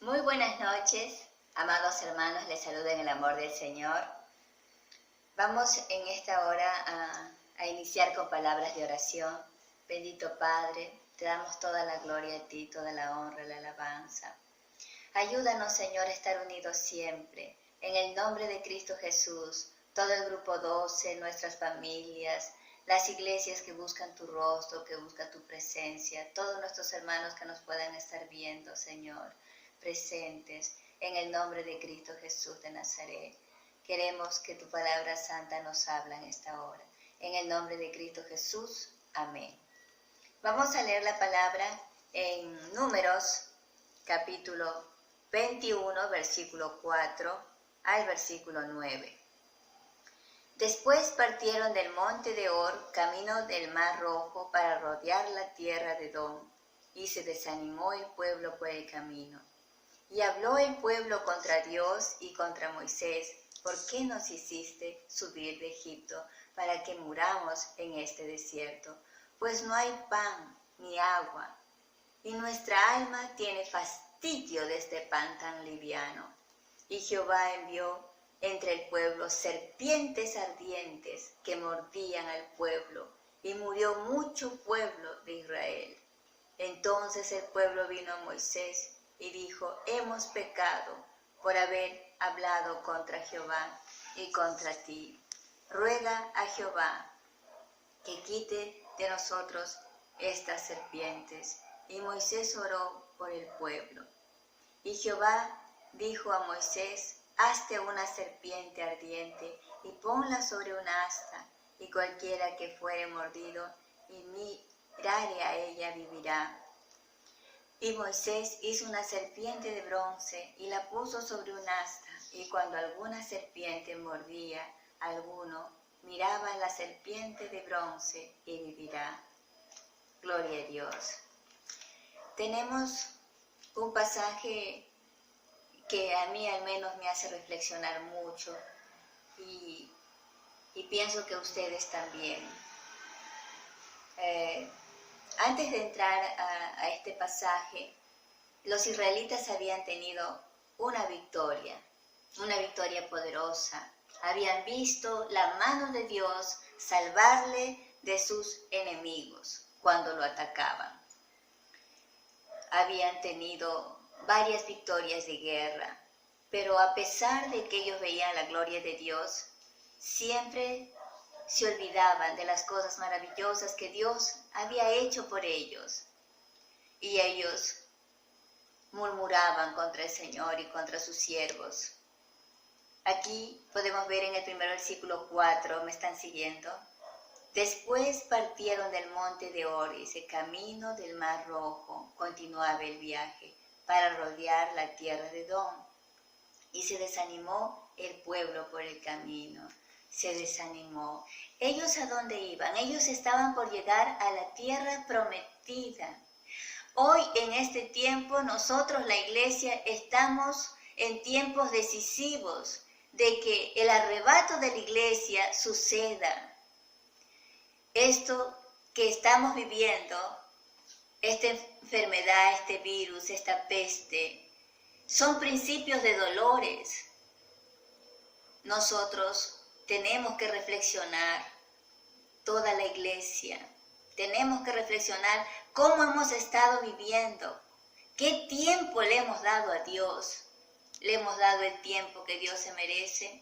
Muy buenas noches, amados hermanos, les saludo en el amor del Señor. Vamos en esta hora a iniciar con palabras de oración. Bendito Padre, te damos toda la gloria a ti, toda la honra, la alabanza. Ayúdanos, Señor, a estar unidos siempre. En el nombre de Cristo Jesús, todo el grupo 12, nuestras familias, las iglesias que buscan tu rostro, que buscan tu presencia, todos nuestros hermanos que nos puedan estar viendo, Señor, presentes, en el nombre de Cristo Jesús de Nazaret. Queremos que tu palabra santa nos habla en esta hora. En el nombre de Cristo Jesús, amén. Vamos a leer la palabra en Números, capítulo 21, versículo 4 al versículo 9. Después partieron del monte de Or, camino del Mar Rojo, para rodear la tierra de Edom, y se desanimó el pueblo por el camino. Y habló el pueblo contra Dios y contra Moisés: ¿por qué nos hiciste subir de Egipto para que muramos en este desierto? Pues no hay pan ni agua, y nuestra alma tiene fastidio de este pan tan liviano. Y Jehová envió entre el pueblo serpientes ardientes que mordían al pueblo, y murió mucho pueblo de Israel. Entonces el pueblo vino a Moisés y dijo: hemos pecado por haber hablado contra Jehová y contra ti. Ruega a Jehová que quite de nosotros estas serpientes. Y Moisés oró por el pueblo. Y Jehová dijo a Moisés: hazte una serpiente ardiente y ponla sobre una asta, y cualquiera que fuere mordido y mirare a ella vivirá. Y Moisés hizo una serpiente de bronce y la puso sobre un asta, y cuando alguna serpiente mordía a alguno, miraba a la serpiente de bronce y vivirá. Gloria a Dios. Tenemos un pasaje que a mí al menos me hace reflexionar mucho y pienso que ustedes también. Antes de entrar a este pasaje, los israelitas habían tenido una victoria poderosa. Habían visto la mano de Dios salvarle de sus enemigos cuando lo atacaban. Habían tenido varias victorias de guerra, pero a pesar de que ellos veían la gloria de Dios, siempre se olvidaban de las cosas maravillosas que Dios había hecho por ellos. Y ellos murmuraban contra el Señor y contra sus siervos. Aquí podemos ver en el primer versículo 4, ¿me están siguiendo? Después partieron del monte de Or, y ese camino del Mar Rojo continuaba el viaje para rodear la tierra de Edom. Y se desanimó el pueblo por el camino. Se desanimó. ¿Ellos a dónde iban? Ellos estaban por llegar a la tierra prometida. Hoy en este tiempo nosotros, la iglesia, estamos en tiempos decisivos de que el arrebato de la iglesia suceda. Esto que estamos viviendo, esta enfermedad, este virus, esta peste, son principios de dolores. Nosotros tenemos que reflexionar, toda la iglesia, tenemos que reflexionar cómo hemos estado viviendo, qué tiempo le hemos dado a Dios. ¿Le hemos dado el tiempo que Dios se merece?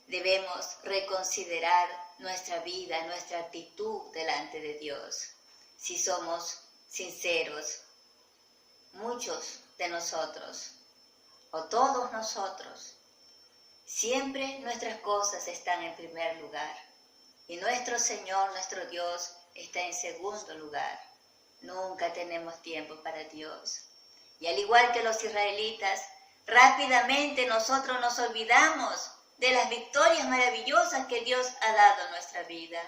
Debemos reconsiderar nuestra vida, nuestra actitud delante de Dios. Si somos sinceros, muchos de nosotros, o todos nosotros, siempre nuestras cosas están en primer lugar y nuestro Señor, nuestro Dios, está en segundo lugar. Nunca tenemos tiempo para Dios. Y al igual que los israelitas, rápidamente nosotros nos olvidamos de las victorias maravillosas que Dios ha dado en nuestra vida,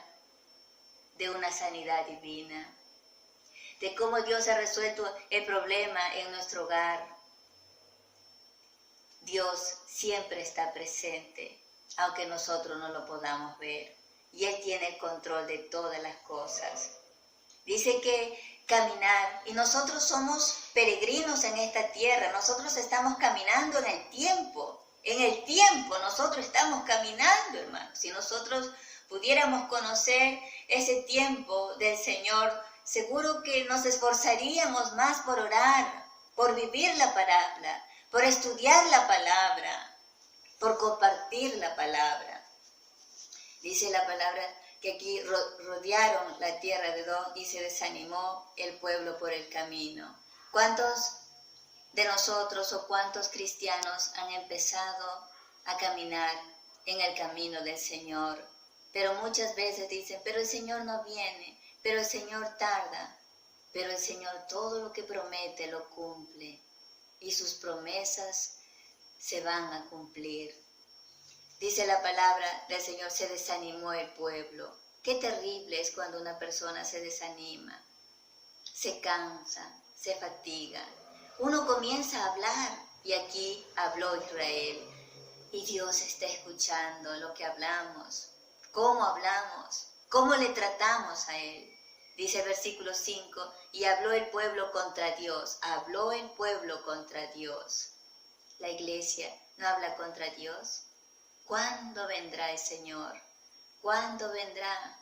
de una sanidad divina, de cómo Dios ha resuelto el problema en nuestro hogar. Dios siempre está presente, aunque nosotros no lo podamos ver, y Él tiene el control de todas las cosas. Dice que caminar. Y nosotros somos peregrinos en esta tierra, nosotros estamos caminando en el tiempo. En el tiempo nosotros estamos caminando, hermanos. Si nosotros pudiéramos conocer ese tiempo del Señor, seguro que nos esforzaríamos más por orar, por vivir la palabra, por estudiar la palabra, por compartir la palabra. Dice la palabra que aquí rodearon la tierra de Edom y se desanimó el pueblo por el camino. ¿Cuántos de nosotros o cuántos cristianos han empezado a caminar en el camino del Señor? Pero muchas veces dicen, pero el Señor no viene, pero el Señor tarda, pero el Señor todo lo que promete lo cumple y sus promesas se van a cumplir. Dice la palabra del Señor, se desanimó el pueblo. Qué terrible es cuando una persona se desanima, se cansa, se fatiga. Uno comienza a hablar y aquí habló Israel y Dios está escuchando lo que hablamos, cómo le tratamos a Él. Dice el versículo 5, y habló el pueblo contra Dios, habló el pueblo contra Dios. La iglesia no habla contra Dios. ¿Cuándo vendrá el Señor? ¿Cuándo vendrá?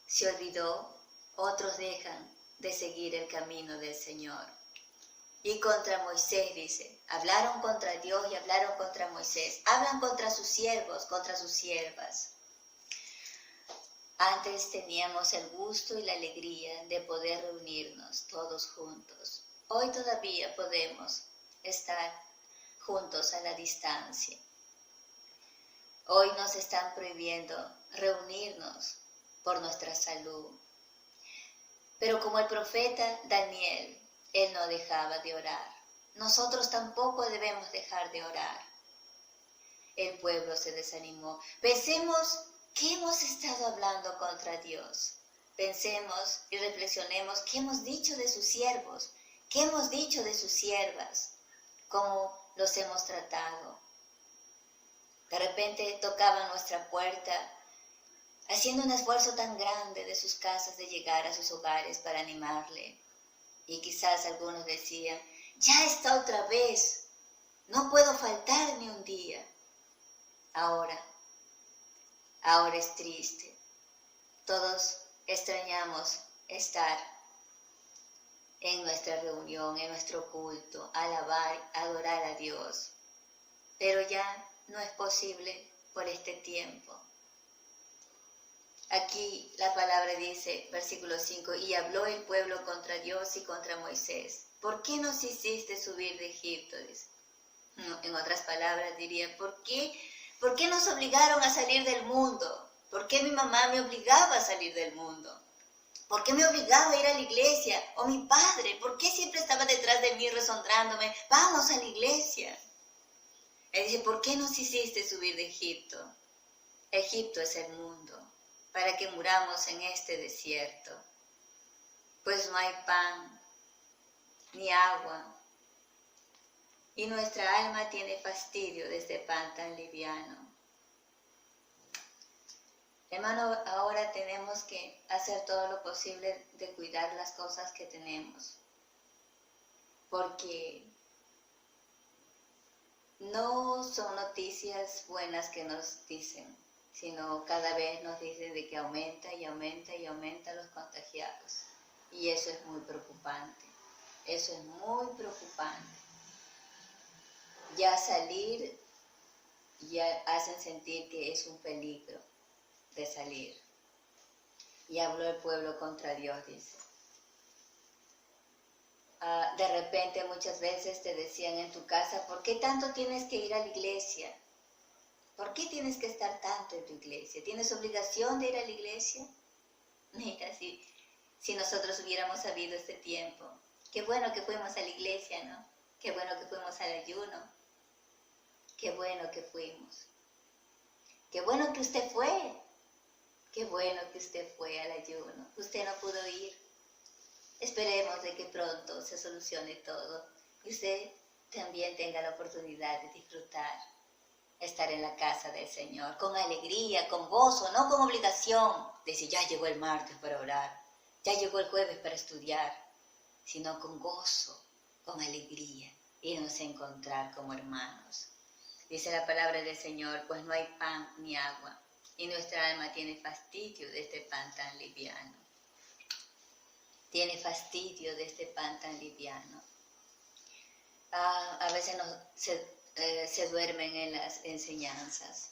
Se olvidó, otros dejan de seguir el camino del Señor. Y contra Moisés dice, hablaron contra Dios y hablaron contra Moisés, hablan contra sus siervos, contra sus siervas. Antes teníamos el gusto y la alegría de poder reunirnos todos juntos. Hoy todavía podemos estar juntos a la distancia. Hoy nos están prohibiendo reunirnos por nuestra salud. Pero como el profeta Daniel, él no dejaba de orar. Nosotros tampoco debemos dejar de orar. El pueblo se desanimó. Pensemos qué hemos estado hablando contra Dios. Pensemos y reflexionemos qué hemos dicho de sus siervos, qué hemos dicho de sus siervas, cómo los hemos tratado. De repente tocaban nuestra puerta, haciendo un esfuerzo tan grande de sus casas de llegar a sus hogares para animarle. Y quizás algunos decían, ya está otra vez, no puedo faltar ni un día. Ahora es triste. Todos extrañamos estar en nuestra reunión, en nuestro culto, alabar, adorar a Dios. Pero ya no es posible por este tiempo. Aquí la palabra dice, versículo 5, y habló el pueblo contra Dios y contra Moisés. ¿Por qué nos hiciste subir de Egipto? Dice. En otras palabras diría, ¿por qué nos obligaron a salir del mundo? ¿Por qué mi mamá me obligaba a salir del mundo? ¿Por qué me obligaba a ir a la iglesia? O mi padre, ¿por qué siempre estaba detrás de mí resondrándome? Vamos a la iglesia. Él dice, ¿por qué nos hiciste subir de Egipto? Egipto es el mundo, para que muramos en este desierto. Pues no hay pan, ni agua, y nuestra alma tiene fastidio de este pan tan liviano. Hermano, ahora tenemos que hacer todo lo posible de cuidar las cosas que tenemos, porque no son noticias buenas que nos dicen, sino cada vez nos dicen de que aumenta y aumenta y aumenta los contagiados. Y eso es muy preocupante, eso es muy preocupante. Ya salir, ya hacen sentir que es un peligro de salir. Y habló el pueblo contra Dios, dice. De repente muchas veces te decían en tu casa, ¿por qué tanto tienes que ir a la iglesia? ¿Por qué tienes que estar tanto en tu iglesia? ¿Tienes obligación de ir a la iglesia? Mira, si nosotros hubiéramos sabido este tiempo, qué bueno que fuimos a la iglesia, ¿no? Qué bueno que fuimos al ayuno. Qué bueno que fuimos. Qué bueno que usted fue. Qué bueno que usted fue al ayuno. Usted no pudo ir. Esperemos de que pronto se solucione todo y usted también tenga la oportunidad de disfrutar, estar en la casa del Señor, con alegría, con gozo, no con obligación. Decir, ya llegó el martes para orar, ya llegó el jueves para estudiar, sino con gozo, con alegría, irnos a encontrar como hermanos. Dice la palabra del Señor, pues no hay pan ni agua, y nuestra alma tiene fastidio de este pan tan liviano. Tiene fastidio de este pan tan liviano. A veces se duermen en las enseñanzas,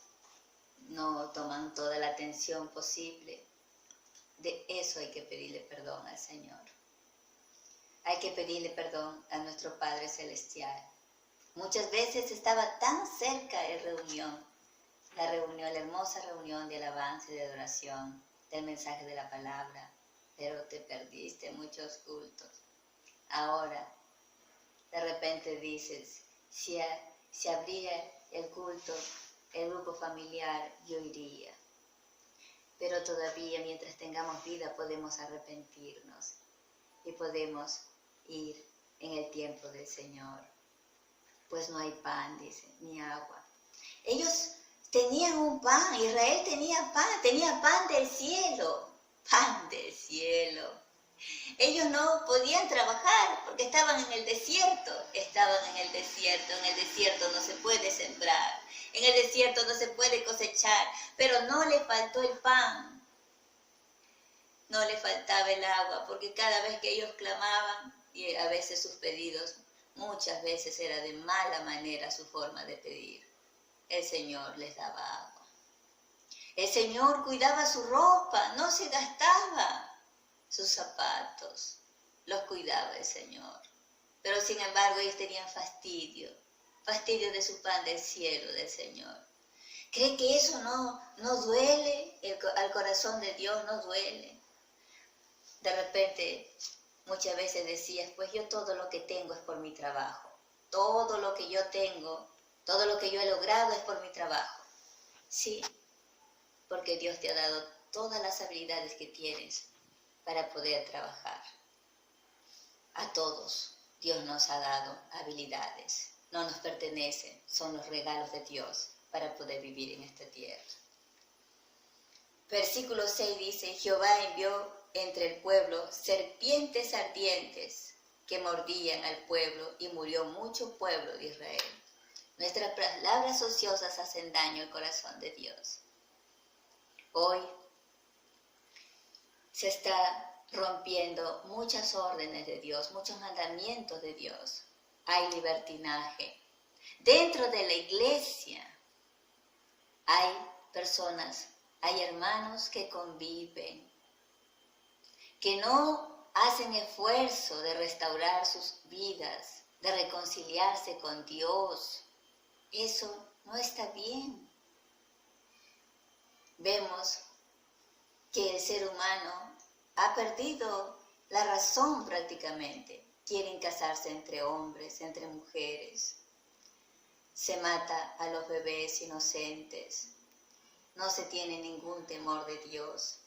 no toman toda la atención posible. De eso hay que pedirle perdón al Señor. Hay que pedirle perdón a nuestro Padre Celestial. Muchas veces estaba tan cerca de la hermosa reunión de alabanza y de adoración, del mensaje de la palabra, pero te perdiste muchos cultos. Ahora, de repente dices, si habría el culto, el grupo familiar, yo iría. Pero todavía, mientras tengamos vida, podemos arrepentirnos y podemos ir en el tiempo del Señor. Pues no hay pan, dice, ni agua. Ellos tenían un pan, Israel tenía pan del cielo, pan del cielo. Ellos no podían trabajar porque estaban en el desierto, en el desierto no se puede sembrar, en el desierto no se puede cosechar, pero no le faltó el pan, no le faltaba el agua, porque cada vez que ellos clamaban, y a veces sus pedidos, muchas veces era de mala manera su forma de pedir, el Señor les daba agua. El Señor cuidaba su ropa, no se gastaba. Sus zapatos, los cuidaba el Señor. Pero sin embargo ellos tenían fastidio de su pan del cielo del Señor. ¿Cree que eso no duele? Al corazón de Dios no duele. De repente, muchas veces decías, pues yo todo lo que tengo es por mi trabajo. Todo lo que yo tengo, todo lo que yo he logrado es por mi trabajo. Sí, porque Dios te ha dado todas las habilidades que tienes para poder trabajar. A todos Dios nos ha dado habilidades, no nos pertenecen, son los regalos de Dios para poder vivir en esta tierra. Versículo 6 dice, Jehová envió entre el pueblo serpientes ardientes que mordían al pueblo y murió mucho pueblo de Israel. Nuestras palabras ociosas hacen daño al corazón de Dios. Hoy se está rompiendo muchas órdenes de Dios, muchos mandamientos de Dios. Hay libertinaje. Dentro de la iglesia hay personas, hay hermanos que conviven, que no hacen esfuerzo de restaurar sus vidas, de reconciliarse con Dios. Eso no está bien. Vemos que el ser humano ha perdido la razón prácticamente. Quieren casarse entre hombres, entre mujeres. Se mata a los bebés inocentes. No se tiene ningún temor de Dios.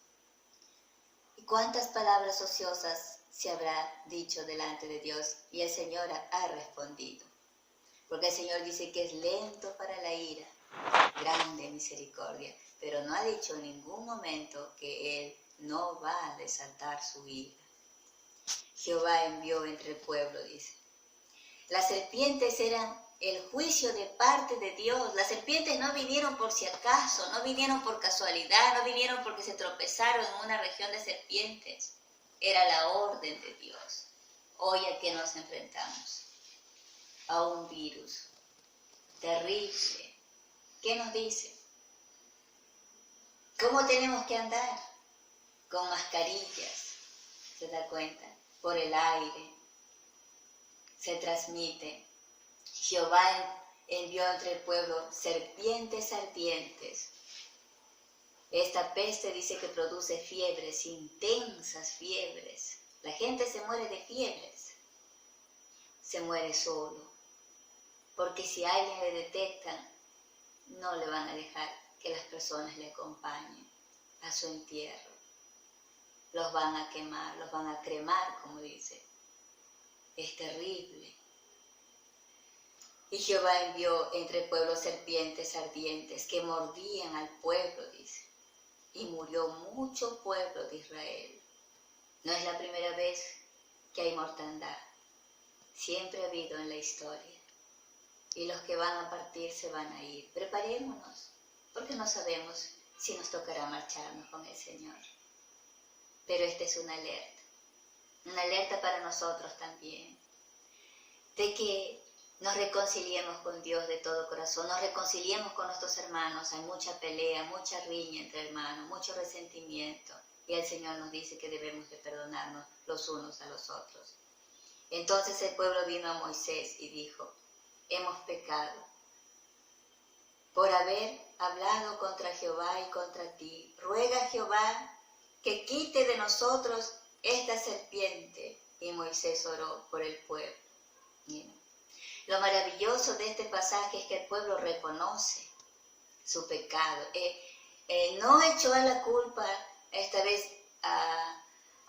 ¿Y cuántas palabras ociosas se habrá dicho delante de Dios? Y el Señor ha respondido. Porque el Señor dice que es lento para la ira, grande misericordia. Pero no ha dicho en ningún momento que Él no va a desatar su ira. Jehová envió entre el pueblo, dice. Las serpientes eran el juicio de parte de Dios. Las serpientes no vinieron por si acaso, no vinieron por casualidad, no vinieron porque se tropezaron en una región de serpientes. Era la orden de Dios. Hoy a qué nos enfrentamos, a un virus terrible. ¿Qué nos dice? ¿Cómo tenemos que andar? Con mascarillas, ¿se da cuenta? Por el aire, se transmite. Jehová envió entre el pueblo serpientes ardientes. Esta peste dice que produce fiebres, intensas fiebres. La gente se muere de fiebres, se muere solo, porque si a alguien le detectan, no le van a dejar que las personas le acompañen a su entierro. Los van a quemar, los van a cremar, como dice. Es terrible. Y Jehová envió entre el pueblo serpientes ardientes que mordían al pueblo, dice. Y murió mucho pueblo de Israel. No es la primera vez que hay mortandad. Siempre ha habido en la historia. Y los que van a partir se van a ir. Preparémonos, porque no sabemos si nos tocará marcharnos con el Señor. Pero esta es una alerta para nosotros también, de que nos reconciliemos con Dios de todo corazón, nos reconciliemos con nuestros hermanos. Hay mucha pelea, mucha riña entre hermanos, mucho resentimiento. Y el Señor nos dice que debemos de perdonarnos los unos a los otros. Entonces el pueblo vino a Moisés y dijo: hemos pecado por haber hablado contra Jehová y contra ti. Ruega a Jehová que quite de nosotros esta serpiente. Y Moisés oró por el pueblo. Miren, lo maravilloso de este pasaje es que el pueblo reconoce su pecado. No echó a la culpa esta vez a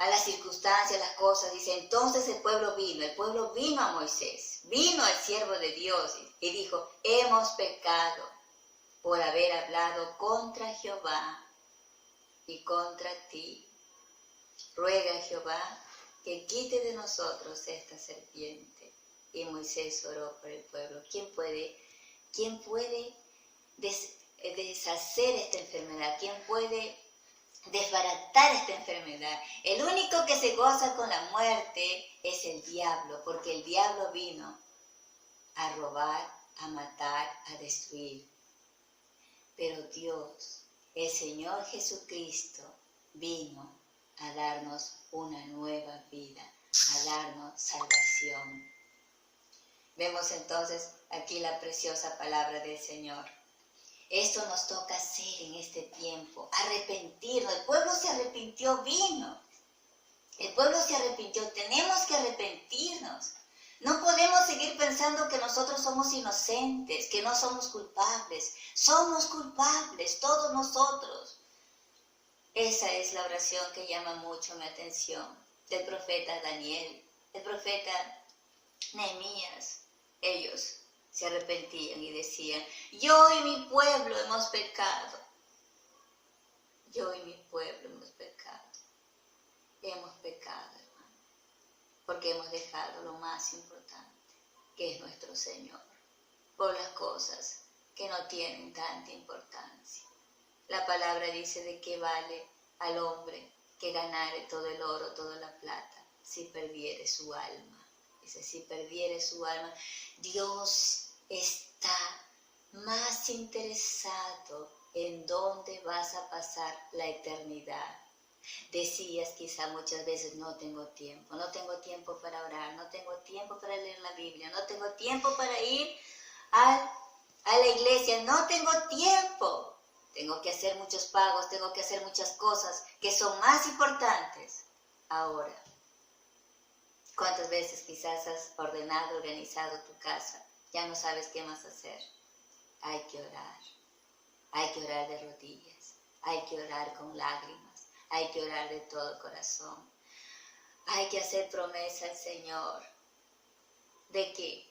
las circunstancias, las cosas. Dice, entonces el pueblo vino a Moisés, vino al siervo de Dios y dijo: hemos pecado por haber hablado contra Jehová y contra ti. Ruega a Jehová que quite de nosotros esta serpiente. Y Moisés oró por el pueblo. ¿Quién puede deshacer esta enfermedad? ¿Quién puede desbaratar esta enfermedad? El único que se goza con la muerte es el diablo, porque el diablo vino a robar, a matar, a destruir. Pero Dios, el Señor Jesucristo, vino a darnos una nueva vida, a darnos salvación. Vemos entonces aquí la preciosa palabra del Señor. Esto nos toca hacer en este tiempo, arrepentirnos. El pueblo se arrepintió, vino. El pueblo se arrepintió, tenemos que arrepentirnos. No podemos seguir pensando que nosotros somos inocentes, que no somos culpables. Somos culpables, todos nosotros. Esa es la oración que llama mucho mi atención, del profeta Daniel, del profeta Nehemías. Ellos se arrepentían y decían: yo y mi pueblo hemos pecado. Yo y mi pueblo hemos pecado. Hemos pecado, hermano, porque hemos dejado lo más importante, que es nuestro Señor, por las cosas que no tienen tanta importancia. La palabra dice: de qué vale al hombre que ganare todo el oro, toda la plata, si perdiere su alma. Dice, si perdiere su alma. Dios está más interesado en dónde vas a pasar la eternidad. Decías quizá muchas veces: no tengo tiempo para orar, no tengo tiempo para leer la Biblia, no tengo tiempo para ir a la iglesia, no tengo tiempo. Tengo que hacer muchos pagos, tengo que hacer muchas cosas que son más importantes. Ahora, ¿cuántas veces quizás has ordenado, organizado tu casa? Ya no sabes qué más hacer. Hay que orar de rodillas, hay que orar con lágrimas, hay que orar de todo corazón. Hay que hacer promesa al Señor de que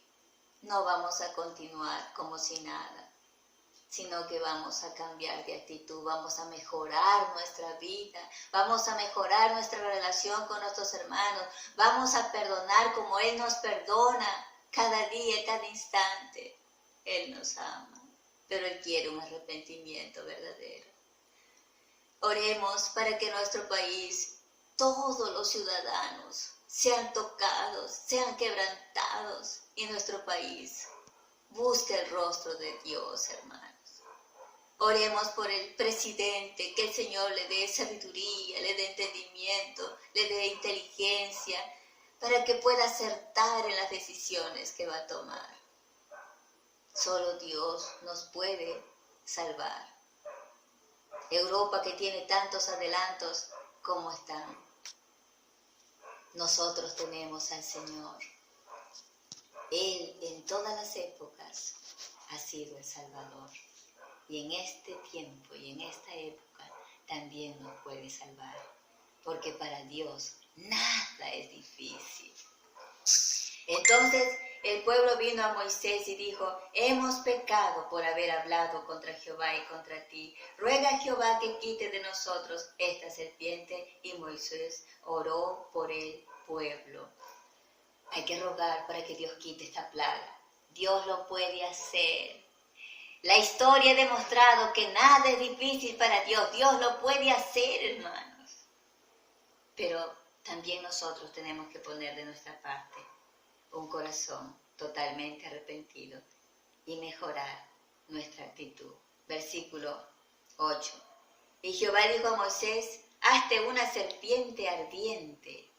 no vamos a continuar como si nada, sino que vamos a cambiar de actitud, vamos a mejorar nuestra vida, vamos a mejorar nuestra relación con nuestros hermanos, vamos a perdonar como Él nos perdona cada día, cada instante. Él nos ama, pero Él quiere un arrepentimiento verdadero. Oremos para que nuestro país, todos los ciudadanos, sean tocados, sean quebrantados, y nuestro país busque el rostro de Dios, hermanos. Oremos por el presidente, que el Señor le dé sabiduría, le dé entendimiento, le dé inteligencia, para que pueda acertar en las decisiones que va a tomar. Solo Dios nos puede salvar. Europa, que tiene tantos adelantos, ¿cómo están? Nosotros tenemos al Señor. Él en todas las épocas ha sido el Salvador. Y en este tiempo y en esta época también nos puede salvar. Porque para Dios nada es difícil. Entonces el pueblo vino a Moisés y dijo: hemos pecado por haber hablado contra Jehová y contra ti. Ruega a Jehová que quite de nosotros esta serpiente. Y Moisés oró por el pueblo. Hay que rogar para que Dios quite esta plaga. Dios lo puede hacer. La historia ha demostrado que nada es difícil para Dios. Dios lo puede hacer, hermanos. Pero también nosotros tenemos que poner de nuestra parte un corazón totalmente arrepentido y mejorar nuestra actitud. Versículo 8. Y Jehová dijo a Moisés, hazte una serpiente ardiente.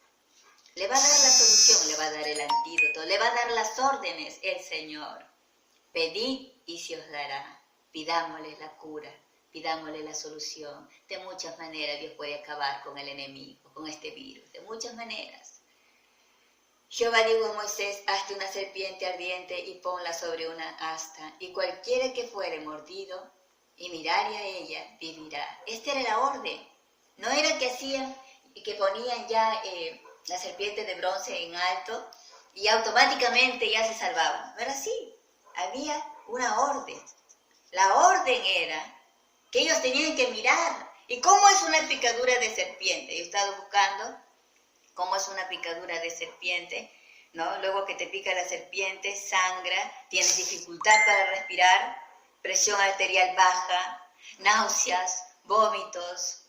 Le va a dar la solución, le va a dar el antídoto, le va a dar las órdenes el Señor. Pedid y se os dará. Pidámosle la cura, pidámosle la solución. De muchas maneras Dios puede acabar con el enemigo, con este virus, de muchas maneras. Jehová dijo a Moisés, hazte una serpiente ardiente y ponla sobre una asta, y cualquiera que fuere mordido y mirare a ella, vivirá. Esta era la orden. No era que hacían y que ponían ya la serpiente de bronce en alto y automáticamente ya se salvaban. No era así. Había una orden. La orden era que ellos tenían que mirar. ¿Y cómo es una picadura de serpiente? Yo he estado buscando cómo es una picadura de serpiente, ¿no? Luego que te pica la serpiente, sangra, tienes dificultad para respirar, presión arterial baja, náuseas, vómitos,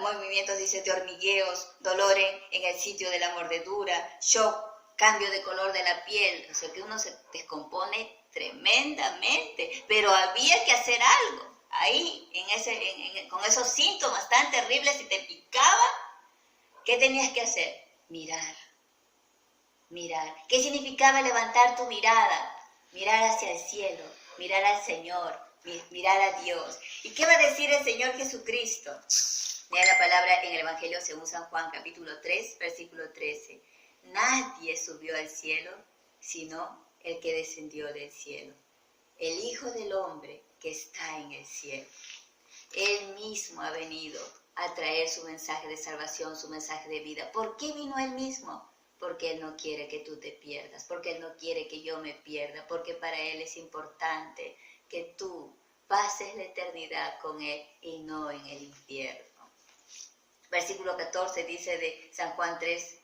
movimientos, dice, de hormigueos, dolores en el sitio de la mordedura, shock, cambio de color de la piel, o sea que uno se descompone tremendamente, pero había que hacer algo ahí, con esos síntomas tan terribles, si te picaba, ¿qué tenías que hacer? Mirar. ¿Qué significaba levantar tu mirada? Mirar hacia el cielo, mirar al Señor, mirar a Dios. ¿Y qué va a decir el Señor Jesucristo? Lea la palabra en el Evangelio según San Juan, capítulo 3, versículo 13. Nadie subió al cielo, sino el que descendió del cielo. El Hijo del Hombre que está en el cielo. Él mismo ha venido a traer su mensaje de salvación, su mensaje de vida. ¿Por qué vino Él mismo? Porque Él no quiere que tú te pierdas, porque Él no quiere que yo me pierda, porque para Él es importante que tú pases la eternidad con Él y no en el infierno. Versículo 14 dice de San Juan 3,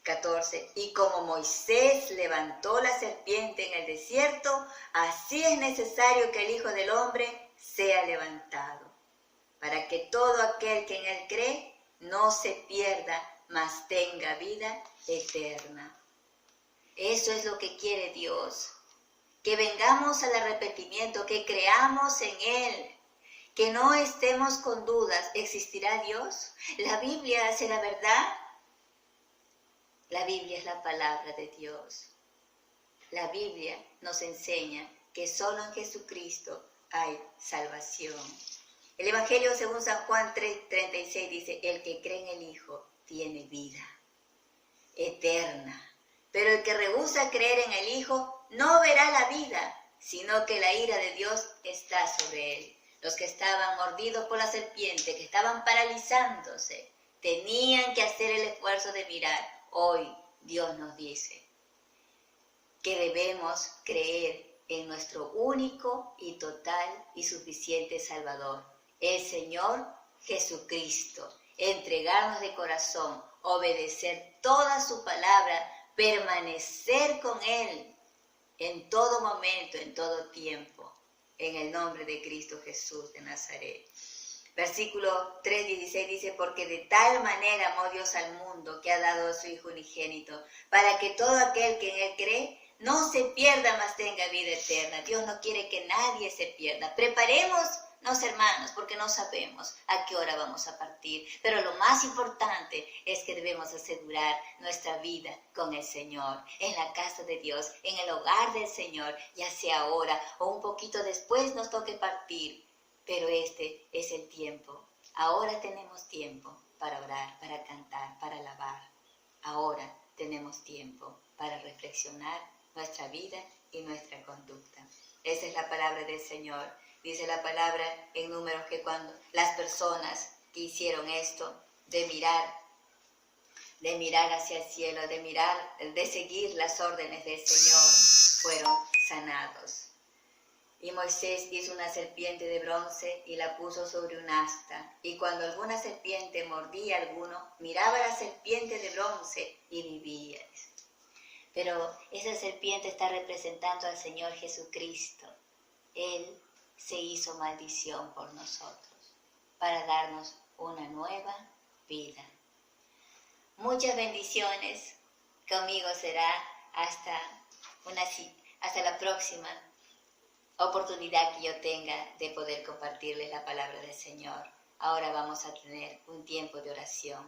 14, y como Moisés levantó la serpiente en el desierto, así es necesario que el Hijo del Hombre sea levantado, para que todo aquel que en Él cree no se pierda, mas tenga vida eterna. Eso es lo que quiere Dios, que vengamos al arrepentimiento, que creamos en Él, que no estemos con dudas. ¿Existirá Dios? ¿La Biblia será verdad? La Biblia es la palabra de Dios. La Biblia nos enseña que solo en Jesucristo hay salvación. El Evangelio según San Juan 3:36 dice, el que cree en el Hijo tiene vida eterna. Pero el que rehúsa creer en el Hijo no verá la vida, sino que la ira de Dios está sobre él. Los que estaban mordidos por la serpiente, que estaban paralizándose, tenían que hacer el esfuerzo de mirar. Hoy Dios nos dice que debemos creer en nuestro único y total y suficiente Salvador, el Señor Jesucristo. Entregarnos de corazón, obedecer toda su palabra, permanecer con Él en todo momento, en todo tiempo, en el nombre de Cristo Jesús de Nazaret. Versículo 3:16 dice, porque de tal manera amó Dios al mundo que ha dado a su Hijo unigénito, para que todo aquel que en Él cree no se pierda, mas tenga vida eterna. Dios no quiere que nadie se pierda. Preparémonos, hermanos, porque no sabemos a qué hora vamos a partir. Pero lo más importante es que debemos asegurar nuestra vida con el Señor, en la casa de Dios, en el hogar del Señor, ya sea ahora o un poquito después nos toque partir. Pero este es el tiempo. Ahora tenemos tiempo para orar, para cantar, para alabar. Ahora tenemos tiempo para reflexionar nuestra vida y nuestra conducta. Esa es la palabra del Señor. Dice la palabra en Números que cuando las personas que hicieron esto, de mirar hacia el cielo, de seguir las órdenes del Señor, fueron sanados. Y Moisés hizo una serpiente de bronce y la puso sobre un asta. Y cuando alguna serpiente mordía a alguno, miraba la serpiente de bronce y vivía. Pero esa serpiente está representando al Señor Jesucristo. Él se hizo maldición por nosotros para darnos una nueva vida. Muchas bendiciones. Conmigo será hasta la próxima oportunidad que yo tenga de poder compartirles la palabra del Señor. Ahora vamos a tener un tiempo de oración.